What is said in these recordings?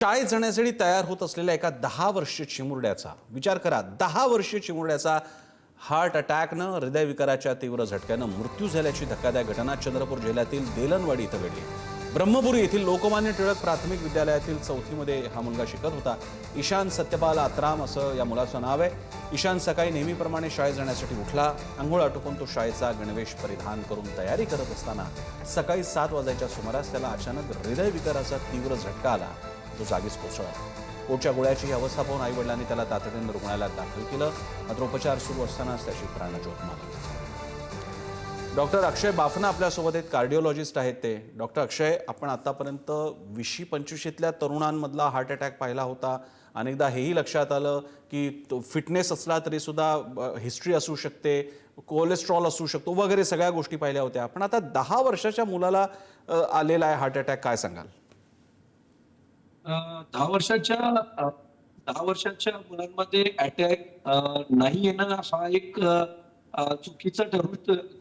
शाळेत जाण्यासाठी तयार होत असलेल्या एका 10 वर्षीय चिमुरड्याचा विचार करा, 10 वर्षीय चिमुरड्याचा हार्ट अटॅकनं हृदयविकाराच्या तीव्र झटक्यानं मृत्यू झाल्याची धक्कादायक घटना चंद्रपूर जिल्ह्यातील देलनवाडी इथं घडली। ब्रह्मपुरी येथील लोकमान्य टिळक प्राथमिक विद्यालयातील चौथीमध्ये हा मुलगा शिकत होता। ईशान सत्यपाल आत्राम असं या मुलाचं नाव आहे। ईशान सकाळी नेहमीप्रमाणे शाळेत जाण्यासाठी उठला। अंघोळ आटोपून तो शाळेचा गणवेश परिधान करून तयारी करत असताना सकाळी 7 वाजण्याच्या सुमारास त्याला अचानक हृदयविकाराचा तीव्र झटका आला। तो जागीच कोसळला। पोटच्या गोळ्याची ही अवस्था पाहून आईवडिलांनी त्याला तातडीने रुग्णालयात दाखल केलं, मात्र उपचार सुरू असतानाच त्याची प्राणज्योत मालवली। डॉक्टर अक्षय बाफना आपल्यासोबत आहेत, कार्डिओलॉजिस्ट आहेत ते। डॉक्टर अक्षय, आपण आतापर्यंत 20-25तल्या तरुणांमधला हार्ट अटॅक पाहिला होता। अनेकदा हेही लक्षात आलं की तो फिटनेस असला तरी सुद्धा हिस्ट्री असू शकते, कोलेस्ट्रॉल असू शकतो वगैरे सगळ्या गोष्टी पाहिल्या होत्या। पण आता 10 वर्षाच्या मुलाला आलेला आहे हार्ट अटॅक, काय सांगाल? 10 वर्षाच्या मुलांमध्ये अटॅक नाही येणं हा एक चुकीचं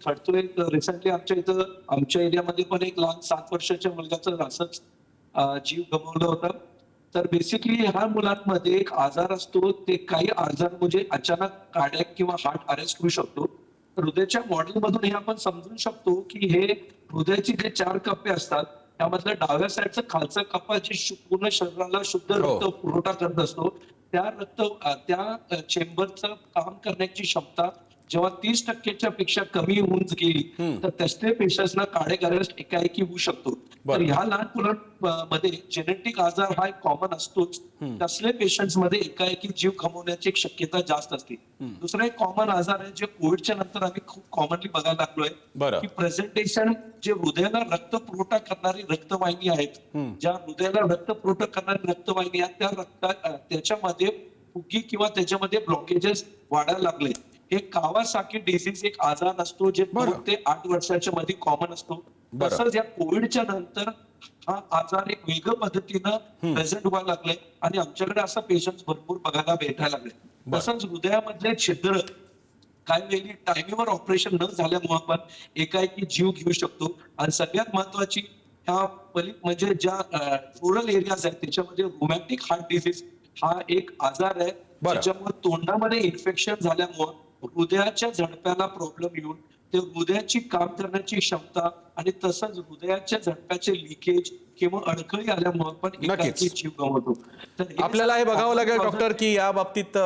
ठरतोय। रिसेंटली आमच्या एरियामध्ये पण एक लहान 7 वर्षाच्या मुलगाचं असंच जीव गमावला होता। तर बेसिकली ह्या मुलांमध्ये एक आजार असतो, ते काही आजार म्हणजे अचानक कार्डियक किंवा हार्ट अरेस्ट होऊ शकतो। हृदयाच्या मॉडेलमधून हे आपण समजू शकतो की हे हृदयाचे जे 4 कप्पे असतात त्यामधलं डाव्या साईडचं खालचं कप्पा जे पूर्ण शरीराला शुद्ध रक्त पुरवठा करत असतो, त्या चेंबरचं काम करण्याची क्षमता जेव्हा 30% पेक्षा कमी होऊन गेली तर तसले पेशंट्सना कार्डियक अरेस्ट एकाएकी होऊ शकतो। तर ह्या लहान मुलांमध्ये जेनेटिक आजार हा एक कॉमन असतोच, तसले पेशंट्स मध्ये एकाएकी जीव गमावण्याची शक्यता जास्त असते। दुसरा एक कॉमन आजार आहे जे कोविडच्या नंतर आम्ही खूप कॉमनली बघायला लागलोय की प्रेझेंटेशन जे हृदयाला रक्त पुरवठा करणारी रक्तवाहिनी आहेत, ज्या हृदयाला रक्त पुरवठा करणारी रक्तवाहिनी आहेत त्या त्याच्यामध्ये फुगी किंवा त्याच्यामध्ये ब्लॉकेजेस वाढायला लागले। हे कावासाकी डिसीज एक आजार असतो जे 2 ते 8 वर्षाच्या मध्ये कॉमन असतो। तसंच या कोविडच्या नंतर हा आजार एक वेगळ्या पद्धतीनं प्रेझेंट व्हायला लागले आणि आमच्याकडे असं पेशंट भरपूर बघायला भेटायला लागले। तसंच हृदयामधले छिद्र काही वेळी टाइमवर ऑपरेशन न झाल्यामुळे पण एकाएकी जीव घेऊ शकतो। आणि सगळ्यात महत्वाची ह्या म्हणजे ज्या रुरल एरियाज आहेत त्याच्यामध्ये रुमॅटिक हार्ट डिसीज हा एक आजार आहे, ज्याच्यामुळे तोंडामध्ये इन्फेक्शन झाल्यामुळे हृदयाच्या झडप्याला प्रॉब्लेम येऊन ते हृदयाची काम करण्याची क्षमता आणि तसंच हृदयाच्या झडप्याचे लिकेज किंवा अडखळी आल्यामुळे पण एकाएकी जीव गमावतो। तर आपल्याला हे बघावं लागेल डॉक्टर की या बाबतीत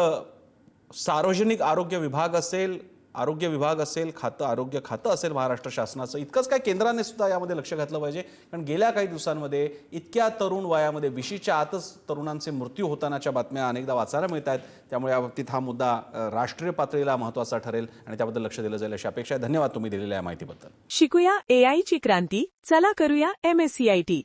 सार्वजनिक आरोग्य विभाग असेल, आरोग्य खातं असेल महाराष्ट्र शासनाचं, इतकंच काय केंद्राने सुद्धा यामध्ये लक्ष घातलं पाहिजे। कारण गेल्या काही दिवसांमध्ये इतक्या तरुण वयामध्ये 20च्या आतच तरुणांचे मृत्यू होतानाच्या बातम्या अनेकदा वाचायला मिळत आहेत। त्यामुळे या बाबतीत हा मुद्दा राष्ट्रीय पातळीला महत्त्वाचा ठरेल आणि त्याबद्दल लक्ष दिलं जाईल अशी अपेक्षा आहे। धन्यवाद तुम्ही दिलेल्या या माहितीबद्दल। शिकूया AI ची क्रांती, चला करूया MSCIT।